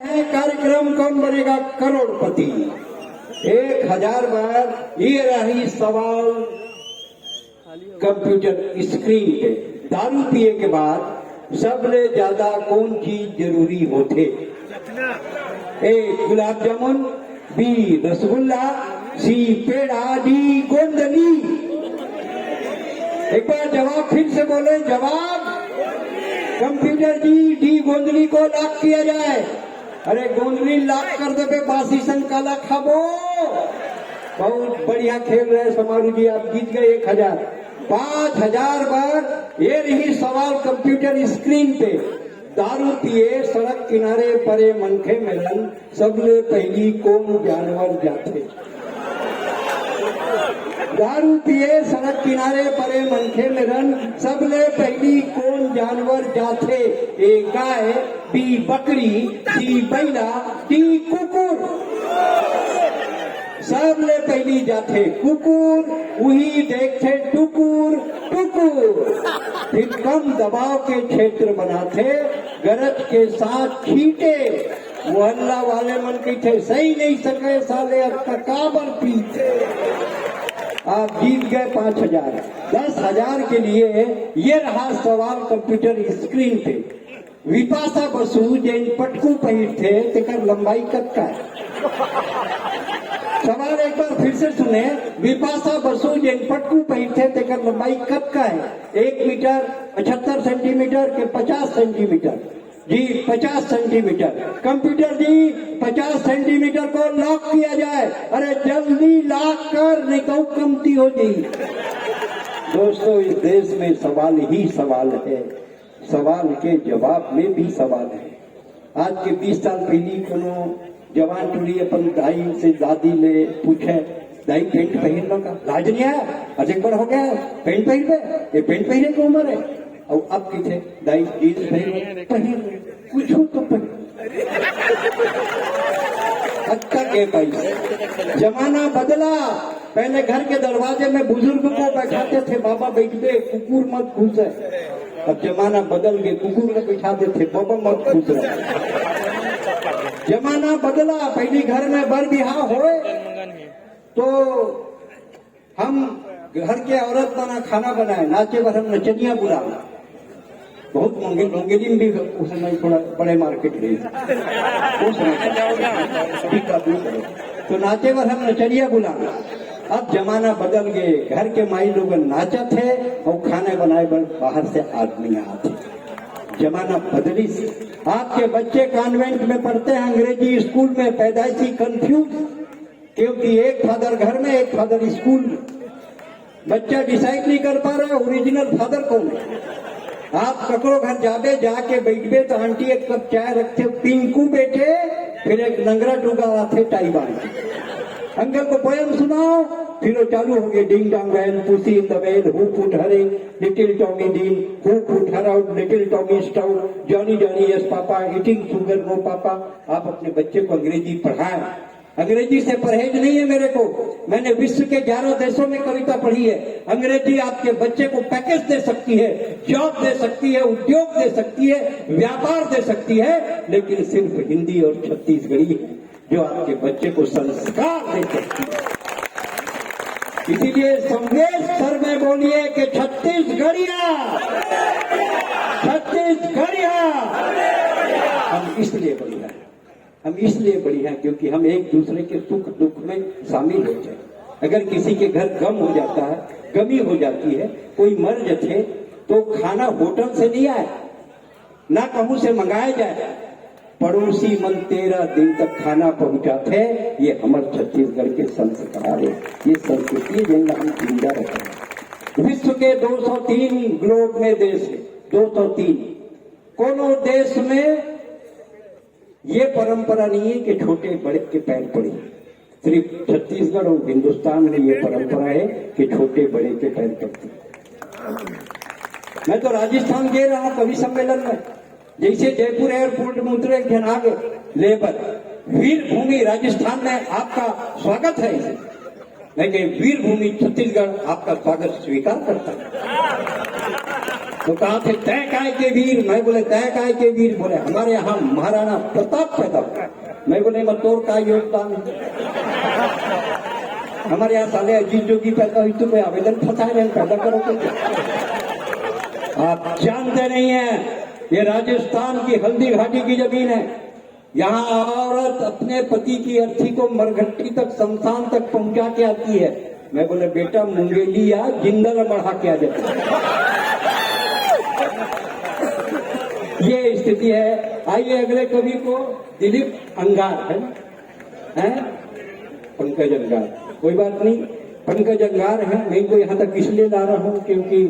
है कार्यक्रम कौन बनेगा करोड़पति। 1000 बार ये रही सवाल कंप्यूटर स्क्रीन पे। दारू पिए के बाद सबसे ज्यादा कौन चीज जरूरी होते? ए गुलाब जामुन, बी रसगुल्ला, सी पेड़ा, डी गोंदली। एक बार जवाब फिर से बोले। जवाब कंप्यूटर जी डी गोंदली को लॉक किया जाए। अरे गोंदली लॉक कर दे पे बासी संग काला खाबो। बहुत बढ़िया खेल रहे समारू जी, आप जीत गए 1000। 5000 बार ये रही सवाल कंप्यूटर स्क्रीन पे। दारू पिए सड़क किनारे परे मनखे मिलन, सबले पहली कौन जानवर जाते? दारू पिए सड़क किनारे परे मनखे मिलन, सबले पहली कौन जानवर जाते? ए गाय, बी बकरी, सी बैला, डी कुकुर। सबले पहली जाते कुकुर, वही देखते टुकुर टुकुर। फिर कम दबाव के क्षेत्र बनाते, गरज के साथ छीटे। मोहल्ला वाले मन की थे सही नहीं सके साले अब तक काबर पीते। आप जीत गए 5000। 10,000 के लिए ये रहा सवाल कंप्यूटर स्क्रीन पे। विपाशा बसु जैन पटकू पहिर थे तेकर लंबाई कतका है? सवाल एक बार फिर से सुने। विपाशा बसु जैन पटकू पहिर थे तेकर लंबाई कतका है? 1 मीटर, 75 सेंटीमीटर के 50 सेंटीमीटर? जी 50 सेंटीमीटर। कंप्यूटर जी 50 सेंटीमीटर को लॉक किया जाए। अरे जल्दी लॉक कर, नहीं तो कमती हो गई। दोस्तों, इस देश में सवाल ही सवाल है, सवाल के जवाब में भी सवाल है। आज के 20 साल पहले कोनो जवान टूरी अपन दाई से दादी ले पूछे, दाई पेंट पहन लो का? लाज नहीं आया? अजय बड़ हो गया पेंट पहन पे, ये पेंट पहने की उम्र है। और अब की थे दाई जीन्स पहन पूछो तो पहन। हक्का के पैसे। जमाना बदला। पहले घर के दरवाजे में बुजुर्ग को बैठाते थे, बाबा बैठते, कुकुर मत घुसे। अब जमाना बदल गए, कुकुर में बैठाते थे, बाबा मत घुसे। जमाना बदला। पहले घर में बर बिहार होए तो हम घर के औरत बना खाना बनाए, नाचे बर हम नचनिया बुला। बहुत मंगेली में भी उस समय थोड़ा बड़े मार्केट गई तो नाचे बर हम नचनिया बुला। अब जमाना बदल गए, घर के माई लोग नाचा थे और खाने बनाए बर बाहर से आदमी आते। जमाना बदली से। आपके बच्चे कॉन्वेंट में पढ़ते हैं, अंग्रेजी स्कूल में, पैदाइशी कंफ्यूज, क्योंकि एक फादर घर में एक फादर स्कूल में। बच्चा डिसाइड नहीं कर पा रहा ओरिजिनल फादर कौन है। आप ककरो घर जाबे, जाके बैठबे तो आंटी एक कप चाय रखते, पिंकू बेटे, फिर एक नंगरा डूगा आते टाई बांध के, अंकल को पोयम सुनाओ। फिर वो चालू हो गए, ding dong bell, pussy in the bell, who put her in, little Tommy Dean, who put her out, little Tommy Stout, Johnny Johnny yes papa, eating sugar no papa. आप अपने बच्चे को अंग्रेजी पढ़ाएं। अंग्रेजी से परहेज नहीं है मेरे को। मैंने विश्व के 11 देशों में कविता पढ़ी है। अंग्रेजी आपके बच्चे को पैकेज दे सकती है, जॉब दे सकती है, उद्योग दे सकती है, व्यापार दे सकती है, लेकिन सिर्फ हिंदी और छत्तीसगढ़ी है जो आपके बच्चे को संस्कार दे सकती है। इसीलिए संदेश सर में बोलिए कि छत्तीसगढ़िया, छत्तीसगढ़िया। हम इसलिए बढ़िया है, हम इसलिए बढ़िया क्योंकि हम एक दूसरे के सुख दुख में शामिल हो जाए। अगर किसी के घर गम हो जाता है, गमी हो जाती है, कोई मर जाते तो खाना होटल से नहीं आए, ना कहूं से मंगाया जाए, पड़ोसी मन 13 दिन तक खाना पहुंचाते। ये हमारे छत्तीसगढ़ के संस्कार है, ये संस्कृति है जिनका हम जिंदा रखते हैं। विश्व के 203 ग्लोब में देश है, 203। कोनो देश में ये परंपरा नहीं है कि छोटे बड़े के पैर पड़े। सिर्फ छत्तीसगढ़ और हिंदुस्तान में ये परंपरा है कि छोटे बड़े के पैर पड़ते। मैं तो राजस्थान गए रहा कवि सम्मेलन में, जैसे जयपुर एयरपोर्ट में उतरे एक जन आगे लेबर, वीर भूमि राजस्थान में आपका स्वागत है। लेकिन वीर भूमि छत्तीसगढ़ आपका स्वागत स्वीकार करता है। तो कहा थे तय काय के वीर, मैं बोले तय काय के वीर, बोले हमारे यहाँ महाराणा प्रताप पैदा हुआ। मैं बोले मैं तोर का योगदान है? हमारे यहाँ साले अजीत जोगी पैदा हुई, तुम्हें आवेदन फंसाए रहे, पैदा करो तो। आप जानते नहीं है, ये राजस्थान की हल्दी घाटी की जमीन है। यहाँ औरत अपने पति की अर्थी को मरघट्टी तक, शमशान तक पहुंचा के आती है। मैं बोले बेटा मुंगेली या जिंदल बढ़ा के आ जाती है। ये स्थिति है। आइए अगले कवि को दिलीप अंगार है ना, है पंकज अंगार, कोई बात नहीं, पंकज अंगार है। मैं इनको यहाँ तक इसलिए ला रहा हूँ क्योंकि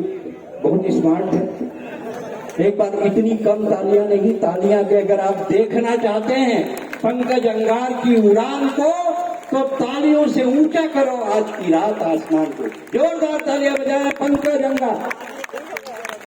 बहुत स्मार्ट है। एक बार इतनी कम तालियां नहीं, तालियां दे। अगर आप देखना चाहते हैं पंकज अंगार की उड़ान को, तो तालियों से ऊंचा करो आज की रात आसमान को। जोरदार तालियां बजाएं पंकज अंगार।